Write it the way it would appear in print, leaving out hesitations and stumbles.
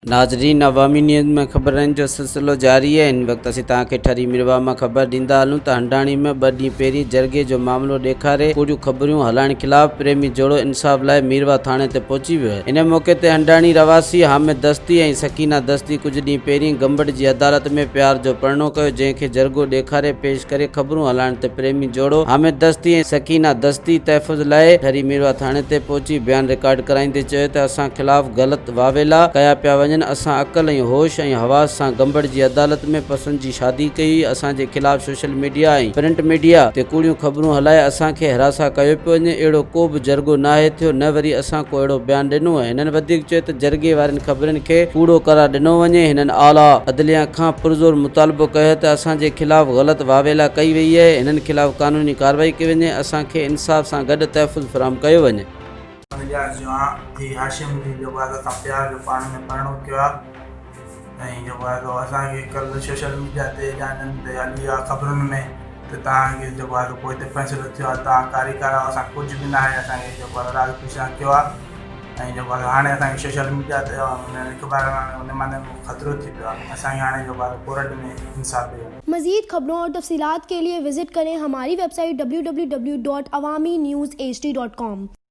नाज़रीन, अवामी न्यूज़ में ख़बरनि जो सिलसिलो जारी है। इन वक्त असीं तव्हांखे ठरी मिरवाह में ख़बर ॾींदा हलूं त हंडाणी में 2 ॾींहं पहिरीं जरॻे जो मामलो ॾेखारे कूड़ियूं ख़बरूं हलाइण ख़िलाफ़ प्रेमी जोड़ो इंसाफ़ लाइ मिरवाह थाणे ते पहुची वियो आहे। इन मौक़े ते हंडाणी रवासी हामिद दस्ती ऐं सकीना दस्ती कुझु ॾींहं पहिरीं गंबड़ जी अदालत में प्यार जो परिणो कयो, जंहिंखे जरॻो ॾेखारे पेश करे ख़बरूं हलाइण ते प्रेमी जोड़ो हामिद दस्ती ऐं सकीना दस्ती तहफ़ुज़ लाइ ठरी मिरवाह थाणे ते पहुची बयान रिकॉर्ड कराईंदे चयो त असां ख़िलाफ़ ग़लति वावेला कया पिया वञनि। असां अक़ल ऐं होश ऐं हवास सां गंबड़ जी अदालत में पसंद जी शादी कई। असांजे ख़िलाफ़ सोशल मीडिया ऐं प्रिंट मीडिया ते कूड़ियूं ख़बरूं हलाए असांखे हिरासा कयो पियो वञे। अहिड़ो को बि जरॻो नाहे थियो, न वरी असां को अहिड़ो बयानु ॾिनो आहे। हिननि वधीक चयो त जरॻे वारनि ख़बरनि खे कूड़ो करार ॾिनो वञे। हिननि आला अदलिया खां पुरज़ोर मुतालबो कयो त असांजे ख़िलाफ़ ग़लति वावेला कई वई आहे। हिननि ख़िलाफ़ कानूनी कार्रवाई कई वञे, असांखे इंसाफ़ सां गॾु तहफ़ुज़ फराहम कयो वञे। हाशिम जी जो प्यार जो पाण में परिणो कयो आहे ऐं जो असांखे कल्ह सोशल मीडिया ते या ते हली आहे ख़बरुनि में त तव्हांखे जो पोइ हिते फ़ैसिलो थियो आहे, तव्हां कारीगर आहियो, असां कुझु बि न आहे। असांखे जो राज़ पुछा कयो आहे ऐं जो हाणे असांखे सोशल मीडिया ते अख़बार उन माने ख़तरो थी पियो आहे। असांखे हाणे जो कोर्ट में इंसाफ़ ॾियो। मज़ीद खबरों और तफसीलात के लिए विजिट करें हमारी वेबसाइट www.awamiNewsHD.com।